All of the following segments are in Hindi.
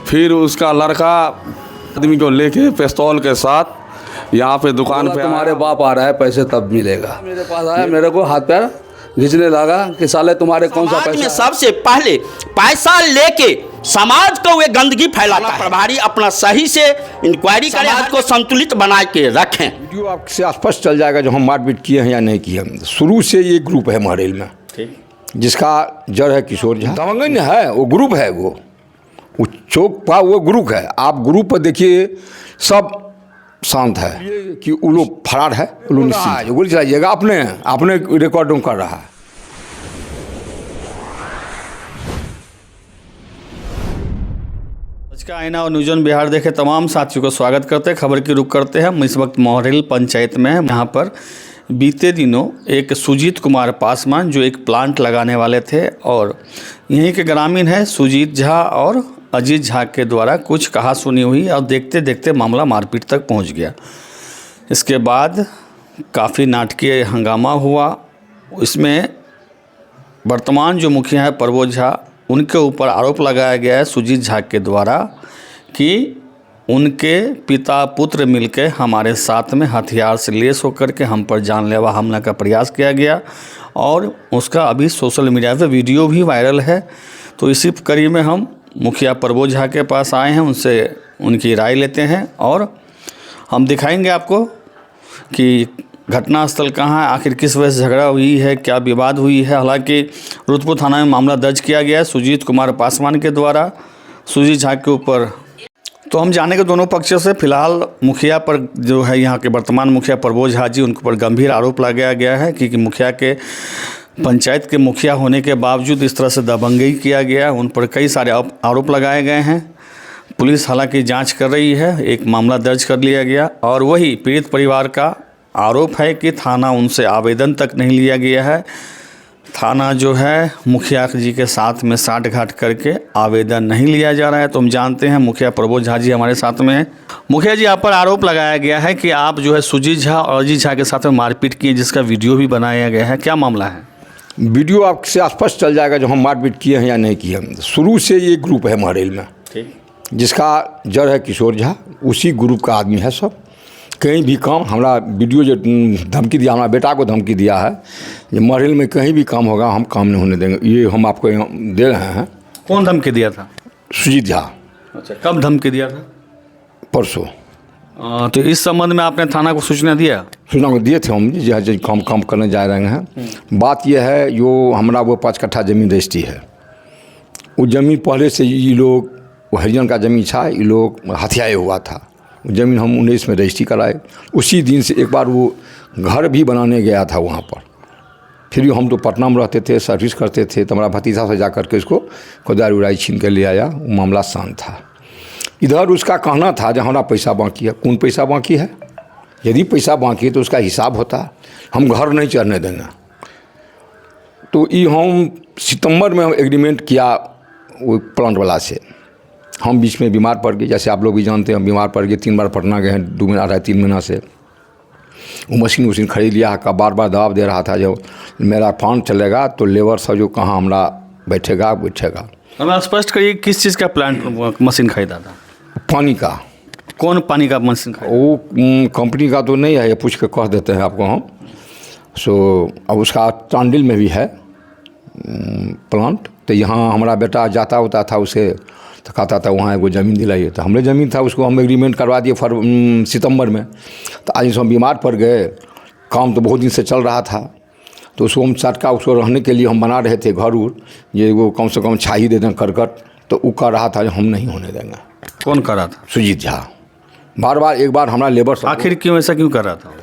फिर उसका लड़का आदमी को लेके पिस्तौल के साथ यहाँ पे दुकान पे तुम्हारे बाप आ रहा है, पैसे तब मिलेगा। मेरे पास आया, मेरे को हाथ पैर घिंचने लगा कि साले तुम्हारे कौन सा समाज में पैसा। सबसे पहले पैसा लेके समाज को वे गंदगी फैलाता है। प्रभारी अपना सही से इंक्वायरी करें, समाज को संतुलित बना के रखें। वीडियो आपसे स्पष्ट चल जाएगा जो हम मारपीट किए हैं या नहीं किए हैं। शुरू से ये ग्रुप है महरेल में, जिसका जड़ है किशोर झा। दमंगन है वो ग्रुप है, वो चौक पा वो ग्रुप है। आप ग्रुप पर देखिए सब शांत है कि वो लोग फरार है, वो लोग निश्चित गोली चलाइएगा, अपने रिकॉर्डिंग कर रहा है। आज का आईना और न्यूज़ ऑन बिहार देखे तमाम साथियों को स्वागत करते हैं। खबर की रुख करते हैं। हम इस वक्त महरेल पंचायत में हैं। यहाँ पर बीते दिनों एक सुजीत कुमार पासवान जो एक प्लांट लगाने वाले थे और यहीं के ग्रामीण हैं सुजीत झा और अजीत झा के द्वारा कुछ कहा सुनी हुई और देखते देखते मामला मारपीट तक पहुँच गया। इसके बाद काफ़ी नाटकीय हंगामा हुआ। इसमें वर्तमान जो मुखिया है प्रबोध झा, उनके ऊपर आरोप लगाया गया है सुजीत झा के द्वारा कि उनके पिता पुत्र मिलकर हमारे साथ में हथियार से लैस होकर के हम पर जानलेवा हमला का प्रयास किया गया और उसका अभी सोशल मीडिया पे वीडियो भी वायरल है। तो इसी कड़ी में हम मुखिया प्रबोध झा के पास आए हैं, उनसे उनकी राय लेते हैं और हम दिखाएंगे आपको कि घटनास्थल कहाँ है, आखिर किस वजह से झगड़ा हुई है, क्या विवाद हुई है। हालांकि रुद्रपुर थाना में मामला दर्ज किया गया है सुजीत कुमार पासवान के द्वारा सुजीत झा के ऊपर। तो हम जाने के दोनों पक्षों से फिलहाल मुखिया पर जो है यहाँ के वर्तमान मुखिया प्रबोध झा जी, उनके ऊपर गंभीर आरोप लगाया गया है कि मुखिया के पंचायत के मुखिया होने के बावजूद इस तरह से दबंगई किया गया। उन पर कई सारे आरोप लगाए गए हैं। पुलिस हालांकि जांच कर रही है, एक मामला दर्ज कर लिया गया और वही पीड़ित परिवार का आरोप है कि थाना उनसे आवेदन तक नहीं लिया गया है। थाना जो है मुखिया जी के साथ में साठ-घाट करके आवेदन नहीं लिया जा रहा है। तो हम जानते हैं मुखिया प्रबोध झा जी हमारे साथ में हैं। मुखिया जी, आप पर आरोप लगाया गया है कि आप जो है सुजीत झा और अजीत झा के साथ में मारपीट किए, जिसका वीडियो भी बनाया गया है, क्या मामला है? वीडियो आपसे स्पष्ट चल जाएगा जो हम मारपीट किए हैं या नहीं किए हैं। शुरू से ये ग्रुप है महरेल में, जिसका जड़ है किशोर झा, उसी ग्रुप का आदमी है सब। कहीं भी काम हमारा वीडियो जो धमकी दिया, हमारा बेटा को धमकी दिया है, ये महरेल में कहीं भी काम होगा हम काम नहीं होने देंगे, ये हम आपको दे रहे हैं। कौन धमकी दिया था? सुजीत झा। अच्छा, कब धमकी दिया था? परसों। तो इस संबंध में आपने थाना को सूचना दिया? सूचना को दिए थे हम जी, काम करने जा रहे हैं। बात यह है जो हमारा वो 5 कट्ठा ज़मीन रजिस्ट्री है, वो ज़मीन पहले से ये लोग, वो हरिजन का ज़मीन था, ये लोग हथियाए हुआ था। ज़मीन हम 19 में रजिस्ट्री कराए। उसी दिन से एक बार वो घर भी बनाने गया था वहाँ पर। फिर हम तो पटना में रहते थे, सर्विस करते थे, तो हमारा भतीजा से जा करके इसको कोदारी उड़ाई छीन कर ले आया। वो मामला शांत था। इधर उसका कहना था जो हमारा पैसा बाकी है। कौन पैसा बाकी है? यदि पैसा बाकी है तो उसका हिसाब होता, हम घर नहीं चढ़ने देंगे। तो ये हम सितंबर में एग्रीमेंट किया वो प्लांट वाला से। हम बीच में बीमार पड़ गए, जैसे आप लोग भी जानते हैं, हम बीमार पड़ गए। 3 बार पटना गए हैं, 2 महीना 3 महीना से। वो मशीन खरीद लिया का बार बार दबाव दे रहा था जो मेरा प्लांट चलेगा तो लेबर सब जो कहाँ हमारा बैठेगा। हमें स्पष्ट करिए, किस चीज़ का प्लांट मशीन खरीदा था? पानी का। कौन पानी का मशीन खरीदा? वो कंपनी का तो नहीं है, ये पूछ के कह देते हैं आपको हम। अब उसका चांडिल में भी है प्लांट। तो यहाँ हमारा बेटा जाता होता था उसे, तो कहता था वहाँ एगो ज़मीन दिलाइए। तो हमने ज़मीन था, उसको हम एग्रीमेंट करवा दिए सितंबर में। तो आज हम बीमार पड़ गए, काम तो बहुत दिन से चल रहा था, तो उसको हम चटका उसको रहने के लिए हम बना रहे थे घर उर, ये वो कम से कम छाई दे दें करकट। तो वो कह रहा था जो हम नहीं होने देंगे। कौन कर रहा था? सुजीत झा। बार बार एक बार हमारा लेबर। आखिर क्यों ऐसा क्यों कर रहा था?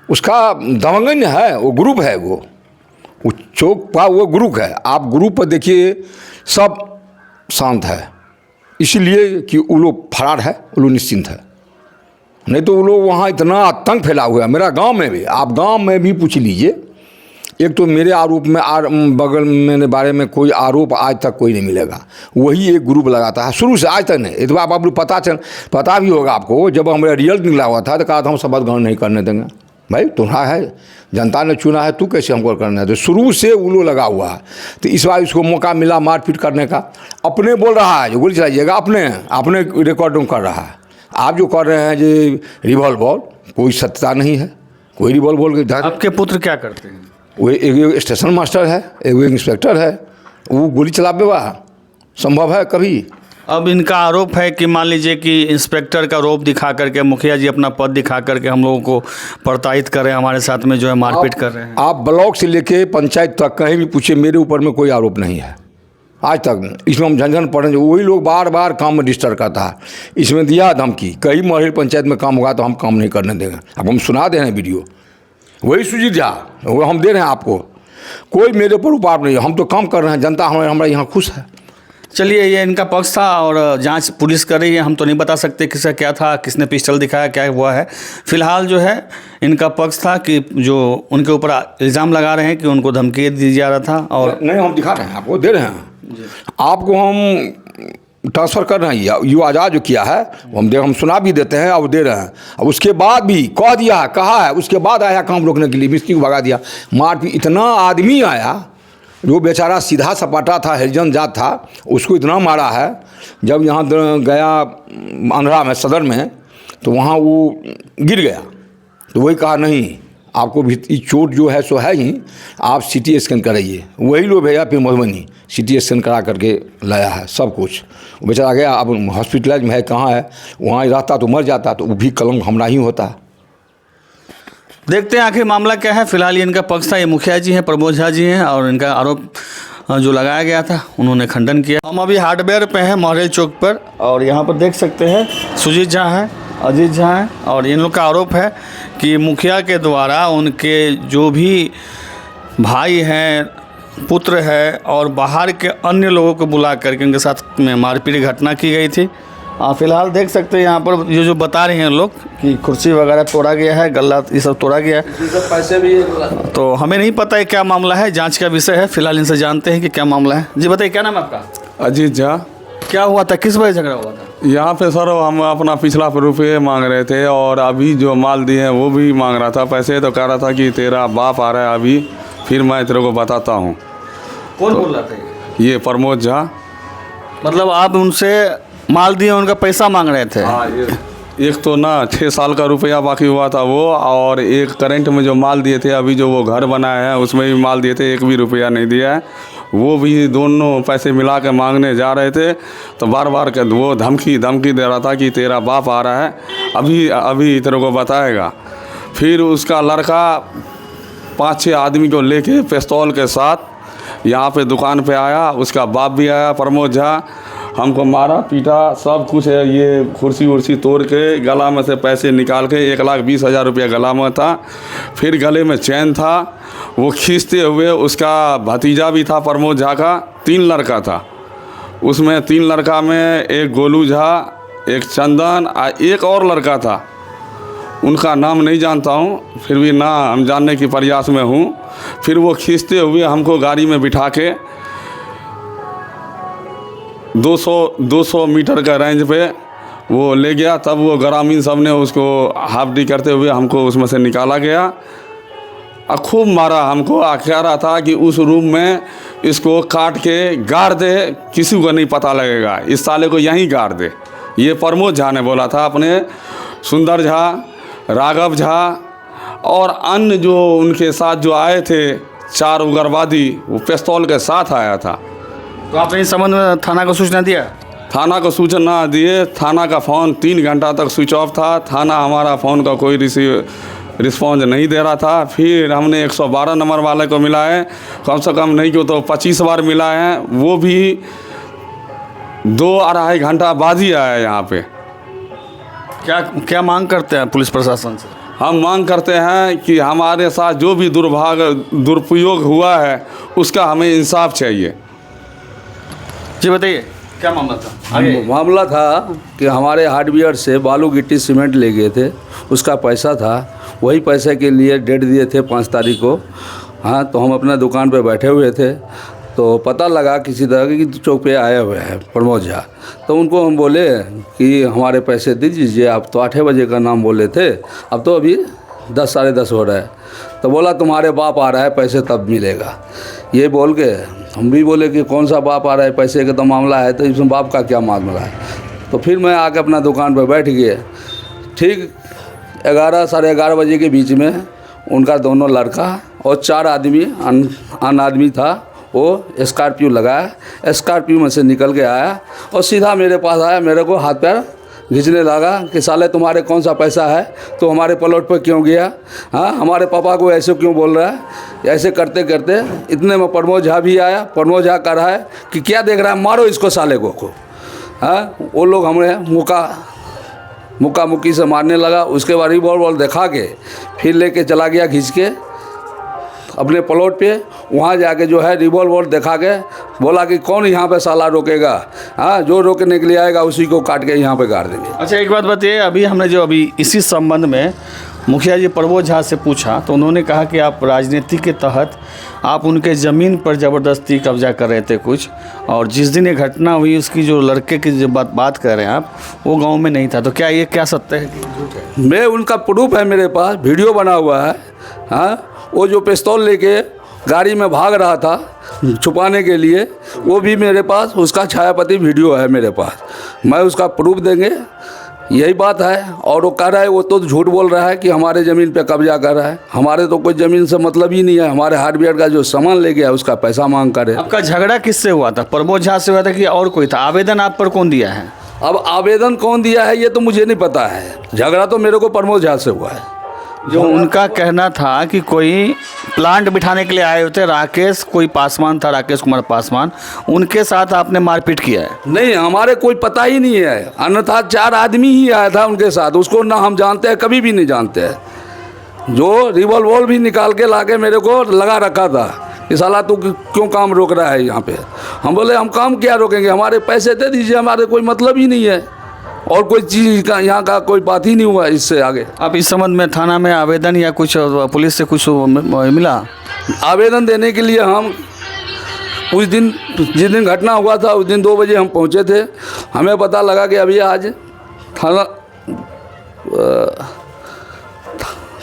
उसका दमंगन है, वो ग्रुप है, वो चौक पा वो ग्रुप है। आप ग्रुप पर देखिए सब शांत है, इसलिए कि वो लोग फरार है, वो लोग निश्चिंत है। नहीं तो वो लोग वहाँ इतना आतंक फैला हुआ है। मेरा गांव में भी, आप गांव में भी पूछ लीजिए। एक तो मेरे आरोप में बगल मेरे बारे में कोई आरोप आज तक कोई नहीं मिलेगा। वही एक ग्रुप लगाता है शुरू से आज तक नहीं। इतना आप लोग पता भी होगा आपको, जब हमारा रिजल्ट निकला हुआ था तो कहा था हम शपथ ग्रहण नहीं करने देंगे, भाई तुम्हारा है, जनता ने चुना है, तू कैसे हमको करना है? तो शुरू से उल्लू लगा हुआ है। तो इस बार इसको मौका मिला मारपीट करने का, अपने बोल रहा है जो गोली चलाइएगा, अपने रिकॉर्डिंग कर रहा है। आप जो कर रहे हैं जो रिवॉल्वर, कोई सत्यता नहीं है, कोई रिवॉल्वर के। आपके पुत्र क्या करते हैं? वो एक स्टेशन मास्टर है, एक इंस्पेक्टर है, वो गोली चलावे वाला संभव है कभी? अब इनका आरोप है कि मान लीजिए कि इंस्पेक्टर का रोप दिखा करके, मुखिया जी अपना पद दिखा करके हम लोगों को प्रताड़ित कर रहे हैं, हमारे साथ में जो है मारपीट कर रहे हैं। आप ब्लॉक से लेके पंचायत तक कहीं भी पूछिए, मेरे ऊपर में कोई आरोप नहीं है आज तक। इसमें हम झंझन पड़े, वही लोग बार बार काम में डिस्टर्ब करता है। इसमें दिया धमकी, कहीं मोहरेल पंचायत में काम होगा तो हम काम नहीं करने देंगे। अब हम सुना दे रहे हैं वीडियो, वही सुजीत झा, वो हम दे रहे हैं आपको। कोई मेरे ऊपर आरोप नहीं है, हम तो काम कर रहे हैं, जनता हमारे यहाँ खुश है। चलिए, ये इनका पक्ष था और जांच पुलिस कर रही है। हम तो नहीं बता सकते किसका क्या था, किसने पिस्टल दिखाया, क्या हुआ है। फिलहाल जो है इनका पक्ष था कि जो उनके ऊपर इल्ज़ाम लगा रहे हैं कि उनको धमकी दी जा रहा था। और नहीं, हम दिखा रहे हैं आपको, दे रहे हैं आपको, हम ट्रांसफ़र कर रहे हैं। युवा आज़ाद जो किया है हम सुना भी देते हैं और दे रहे हैं। अब उसके बाद भी कह दिया, कहा है, उसके बाद आया काम रोकने के लिए, मिस्त्री को भगा दिया। मारपीट, इतना आदमी आया जो बेचारा सीधा सपाटा था, हरिजन जात था, उसको इतना मारा है। जब यहाँ गया आंध्रा में, सदर में, तो वहाँ वो गिर गया। तो वही कहा नहीं, आपको भी चोट जो है सो है ही, आप CT स्कैन कराइए। वही लोग भैया फिर मधुबनी CT स्कैन करा करके लाया है सब कुछ। वो बेचारा गया, अब हॉस्पिटलाइज में है, कहाँ है, वहाँ रहता तो मर जाता, तो वो भी कलंक हमरा ही होता। देखते हैं आखिर मामला क्या है। फिलहाल ये इनका पक्ष था, ये मुखिया जी हैं, प्रमोद झा जी हैं, और इनका आरोप जो लगाया गया था उन्होंने खंडन किया। हम अभी हार्डवेयर पे हैं मोहरेल चौक पर, और यहाँ पर देख सकते हैं सुजीत झा हैं, अजीत झा हैं, और इन लोग का आरोप है कि मुखिया के द्वारा उनके जो भी भाई हैं, पुत्र है, और बाहर के अन्य लोगों को बुला करके उनके साथ में मारपीट घटना की गई थी। फिलहाल देख सकते हैं यहाँ पर ये जो बता रहे हैं लोग कि कुर्सी वगैरह तोड़ा गया है, गल्ला ये सब तोड़ा गया है, पैसे भी। तो हमें नहीं पता है क्या मामला है, जांच का विषय है। फिलहाल इनसे जानते हैं कि क्या मामला है। जी बताइए, क्या नाम है आपका? अजीत झा। क्या हुआ था, किस वजह झगड़ा हुआ था? यहाँ पे सर हम अपना पिछला रुपये मांग रहे थे, और अभी जो माल दिए हैं वो भी मांग रहा था पैसे। तो कह रहा था कि तेरा बाप आ रहा है अभी, फिर मैं तेरे को बताता हूँ। कौन बोल रहा था ये प्रमोद झा। मतलब आप उनसे माल दिए, उनका पैसा मांग रहे थे? हाँ, एक तो ना 6 साल का रुपया बाकी हुआ था वो, और एक करंट में जो माल दिए थे, अभी जो वो घर बनाया है उसमें भी माल दिए थे, एक भी रुपया नहीं दिया है। वो भी दोनों पैसे मिला के मांगने जा रहे थे, तो बार बार के वो धमकी दे रहा था कि तेरा बाप आ रहा है अभी तेरे को बताएगा। फिर उसका लड़का 5-6 आदमी को लेके पिस्तौल के साथ यहाँ पे दुकान पे आया, उसका बाप भी आया प्रमोद झा, हमको मारा पीटा सब कुछ है। ये कुर्सी उर्सी तोड़ के गला में से पैसे निकाल के 1,20,000 रुपया गला में था, फिर गले में चैन था, वो खींचते हुए। उसका भतीजा भी था प्रमोद झा का, 3 लड़का था उसमें। 3 लड़का में एक गोलू झा, एक चंदन और एक और लड़का था, उनका नाम नहीं जानता हूँ, फिर भी ना हम जानने की प्रयास में हूँ। फिर वो खींचते हुए हमको गाड़ी में बिठा के 200 मीटर का रेंज पे वो ले गया। तब वो ग्रामीण सब ने उसको हाफ डी करते हुए हमको उसमें से निकाला गया, और खूब मारा हमको। कह रहा था कि उस रूम में इसको काट के गाड़ दे, किसी को नहीं पता लगेगा, इस साले को यहीं गाड़ दे। ये प्रमोद झा ने बोला था। अपने सुंदर झा, राघव झा और अन्य जो उनके साथ जो आए थे 4 उग्रवादी, वो पिस्तौल के साथ आया था। तो आपने इस संबंध में थाना को सूचना दिया? थाना को सूचना दिए, थाना का फ़ोन 3 घंटा तक स्विच ऑफ था। थाना हमारा फ़ोन का कोई रिस्पॉन्स नहीं दे रहा था। फिर हमने 112 नंबर वाले को मिला है, कम से कम नहीं क्यों तो 25 बार मिला है, वो भी 2-2.5 घंटा बाद ही आया यहाँ पे। क्या मांग करते हैं पुलिस प्रशासन से? हम मांग करते हैं कि हमारे साथ जो भी दुरुपयोग हुआ है उसका हमें इंसाफ चाहिए। जी बताइए, क्या मामला था? आगे। मामला था कि हमारे हार्डवेयर से बालू गिट्टी सीमेंट ले गए थे, उसका पैसा था, वही पैसे के लिए डेट दिए थे 5 तारीख को। हाँ, तो हम अपना दुकान पे बैठे हुए थे, तो पता लगा किसी तरह की चौक पे आए हुए हैं प्रमोद झा। तो उनको हम बोले कि हमारे पैसे दे दीजिए। आप तो 8 बजे का नाम बोले थे, अब तो अभी 10 साढ़े 10 हो रहा है। तो बोला तुम्हारे बाप आ रहा है, पैसे तब मिलेगा। ये बोल के हम भी बोले कि कौन सा बाप आ रहा है, पैसे का तो मामला है, तो इसमें बाप का क्या मामला है। तो फिर मैं आके अपना दुकान पर बैठ गया। ठीक 11 साढ़े 11 बजे के बीच में उनका दोनों लड़का और 4 आदमी अन आदमी था, वो स्कॉर्पियो लगाया, स्कॉर्पियो में से निकल के आया और सीधा मेरे पास आया, मेरे को हाथ पैर खींचने लगा कि साले तुम्हारे कौन सा पैसा है, तो हमारे प्लॉट पर क्यों गया, हाँ हमारे पापा को ऐसे क्यों बोल रहा है। ऐसे करते करते इतने में प्रमोद झा भी आया। प्रमोद झा कह रहा है कि क्या देख रहा है, मारो इसको साले को। हाँ वो लोग हमें मुक्का मुक्की से मारने लगा। उसके बाद रिवॉल्वर दिखा के फिर लेके चला गया खींच के अपने प्लॉट पे। वहाँ जाके जो है रिवॉल्वर दिखा के बोला कि कौन यहाँ पे साला रोकेगा, हाँ जो रोकने के लिए आएगा उसी को काट के यहाँ पे गाड़ देंगे। अच्छा एक बात बताइए, अभी हमने जो अभी इसी संबंध में मुखिया जी प्रमोद झा से पूछा तो उन्होंने कहा कि आप राजनीति के तहत आप उनके ज़मीन पर ज़बरदस्ती कब्जा कर रहे थे कुछ, और जिस दिन ये घटना हुई उसकी जो लड़के की जो बात कर रहे हैं आप, वो गांव में नहीं था। तो क्या ये क्या सत्य है कि झूठ है? मैं उनका प्रूफ है मेरे पास, वीडियो बना हुआ है। हाँ वो जो पिस्तौल लेके गाड़ी में भाग रहा था छुपाने के लिए, वो भी मेरे पास उसका छायापति वीडियो है मेरे पास। मैं उसका प्रूफ देंगे, यही बात है। और वो कह रहा है, वो तो झूठ बोल रहा है कि हमारे ज़मीन पे कब्जा कर रहा है। हमारे तो कोई ज़मीन से मतलब ही नहीं है। हमारे हार्डवेयर का जो सामान ले गया उसका पैसा मांग कर है। आपका झगड़ा किससे हुआ था? प्रमोद झा से हुआ था कि और कोई था? आवेदन आप पर कौन दिया है? अब आवेदन कौन दिया है ये तो मुझे नहीं पता है। झगड़ा तो मेरे को प्रमोद झा से हुआ है। जो उनका कहना था कि कोई प्लांट बिठाने के लिए आए होते, राकेश कोई पासवान था, राकेश कुमार पासवान, उनके साथ आपने मारपीट किया है? नहीं, हमारे कोई पता ही नहीं है। अन्यथा 4 आदमी ही आया था उनके साथ, उसको ना हम जानते हैं, कभी भी नहीं जानते हैं। जो रिवॉल्वर भी निकाल के लाके मेरे को लगा रखा था कि साला तू क्यों काम रोक रहा है यहाँ पे। हम बोले हम काम क्या रोकेंगे, हमारे पैसे दे दीजिए, हमारे कोई मतलब ही नहीं है। और कोई चीज़ का यहाँ का कोई बात ही नहीं हुआ इससे आगे। आप इस संबंध में थाना में आवेदन या कुछ पुलिस से कुछ मिला? आवेदन देने के लिए हम उस दिन जिस दिन घटना हुआ था उस दिन 2 बजे हम पहुँचे थे। हमें पता लगा कि अभी आज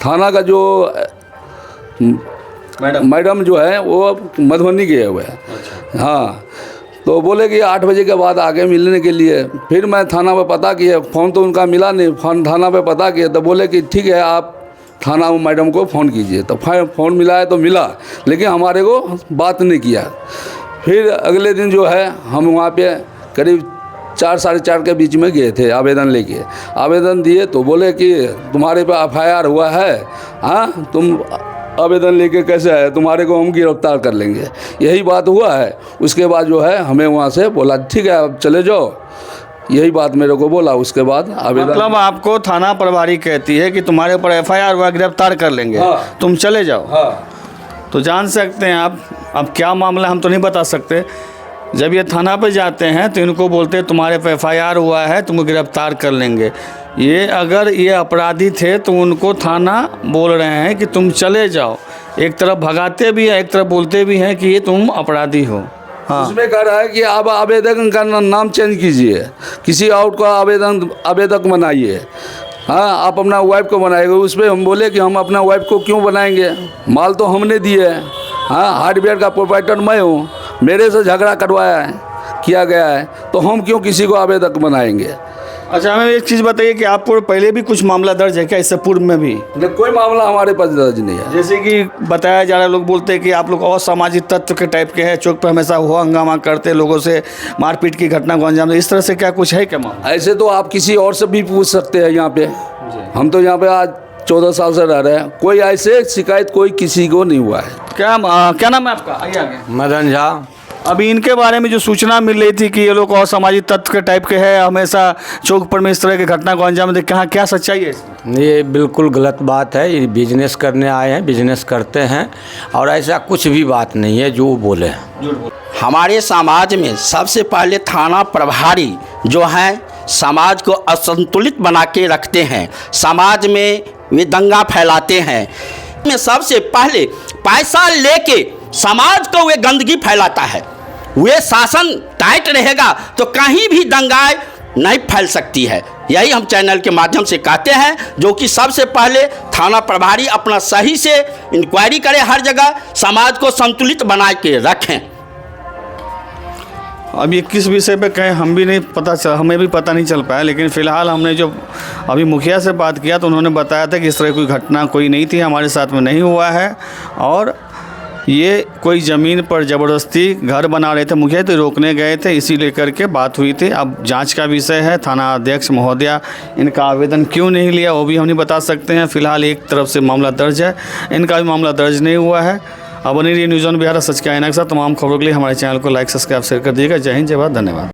थाना का जो मैडम जो है वो मधुबनी गए हुए हैं। अच्छा। हाँ तो बोले कि 8 बजे के बाद आके मिलने के लिए। फिर मैं थाना पे पता किया, फ़ोन तो उनका मिला नहीं। थाना पे पता किया तो बोले कि ठीक है आप थाना मैडम को फ़ोन कीजिए। तो फ़ोन मिला है तो मिला, लेकिन हमारे को बात नहीं किया। फिर अगले दिन जो है हम वहाँ पे करीब 4 साढ़े 4 के बीच में गए थे आवेदन लेके। आवेदन दिए तो बोले कि तुम्हारे पे FIR हुआ है, हाँ तुम आवेदन लेके कैसे आए, तुम्हारे को हम गिरफ्तार कर लेंगे। यही बात हुआ है। उसके बाद जो है हमें वहाँ से बोला ठीक है अब चले जाओ, यही बात मेरे को बोला। उसके बाद आवेदन मतलब आपको थाना प्रभारी कहती है कि तुम्हारे ऊपर FIR हुआ, गिरफ्तार कर लेंगे। हाँ। तुम चले जाओ। हाँ तो जान सकते हैं आप, अब क्या मामला हम तो नहीं बता सकते। जब ये थाना पे जाते हैं तो इनको बोलते हैं तुम्हारे पे FIR हुआ है, तुमको गिरफ्तार कर लेंगे। ये अगर ये अपराधी थे तो उनको थाना बोल रहे हैं कि तुम चले जाओ। एक तरफ भगाते भी हैं, एक तरफ बोलते भी हैं कि ये तुम अपराधी हो। हाँ उसमें कह रहा है कि आप आवेदक का नाम चेंज कीजिए, किसी और को आवेदक बनाइए। हाँ आप अपना वाइफ को बनाएंगे। उस पर हम बोले कि हम अपना वाइफ को क्यों बनाएंगे, माल तो हमने दिए है। हाँ हार्डवेयर का प्रोप्राइटर मैं हूँ, मेरे से झगड़ा करवाया है, किया गया है, तो हम क्यों किसी को आवेदक बनाएंगे। अच्छा हमें एक चीज़ बताइए कि आपको पहले भी कुछ मामला दर्ज है क्या, इससे पूर्व में भी? कोई मामला हमारे पास दर्ज नहीं है। जैसे कि बताया जा रहा है, लोग बोलते हैं कि आप लोग असामाजिक तत्व के टाइप के हैं, चौक पर हमेशा हो हंगामा करते, लोगों से मारपीट की घटना को अंजाम दे, इस तरह से क्या कुछ है क्या मामला? ऐसे तो आप किसी और से भी पूछ सकते हैं यहाँ पे। हम तो यहाँ पे आज 14 साल से रह रहे हैं, कोई ऐसे शिकायत कोई किसी को नहीं हुआ है। क्या नाम है आपका? आइए आगे। मदन झा। अभी इनके बारे में जो सूचना मिल रही थी कि ये लोग असामाजिक तत्व के टाइप के हैं, हमेशा चौक पर में इस तरह की घटना को अंजाम दे, कहाँ क्या सच्चाई है इसमें? ये बिल्कुल गलत बात है। ये बिजनेस करने आए हैं, बिजनेस करते हैं, और ऐसा कुछ भी बात नहीं है जो बोले हैं। हमारे समाज में सबसे पहले थाना प्रभारी जो हैं समाज को असंतुलित बना के रखते हैं, समाज में वे दंगा फैलाते हैं। में सबसे पहले पैसा लेके समाज को वे गंदगी फैलाता है। वे शासन टाइट रहेगा तो कहीं भी दंगाए नहीं फैल सकती है। यही हम चैनल के माध्यम से कहते हैं, जो कि सबसे पहले थाना प्रभारी अपना सही से इंक्वायरी करें, हर जगह समाज को संतुलित बना के रखें। अब ये किस विषय पे कहें हमें भी पता नहीं चल पाया, लेकिन फ़िलहाल हमने जो अभी मुखिया से बात किया तो उन्होंने बताया था कि इस तरह कोई घटना कोई नहीं थी, हमारे साथ में नहीं हुआ है, और ये कोई ज़मीन पर ज़बरदस्ती घर बना रहे थे मुखिया, तो रोकने गए थे, इसी लेकर के बात हुई थी। अब जांच का विषय है, थाना अध्यक्ष महोदया इनका आवेदन क्यों नहीं लिया वो भी हम नहीं बता सकते हैं। फ़िलहाल एक तरफ से मामला दर्ज है, इनका भी मामला दर्ज नहीं हुआ है। अब बनी रही न्यूज़ ऑन बिहार सच के आईना के साथ। तमाम खबरों के लिए हमारे चैनल को लाइक, सब्सक्राइब, शेयर कर दीजिएगा। जय हिंद, जय भारत, धन्यवाद।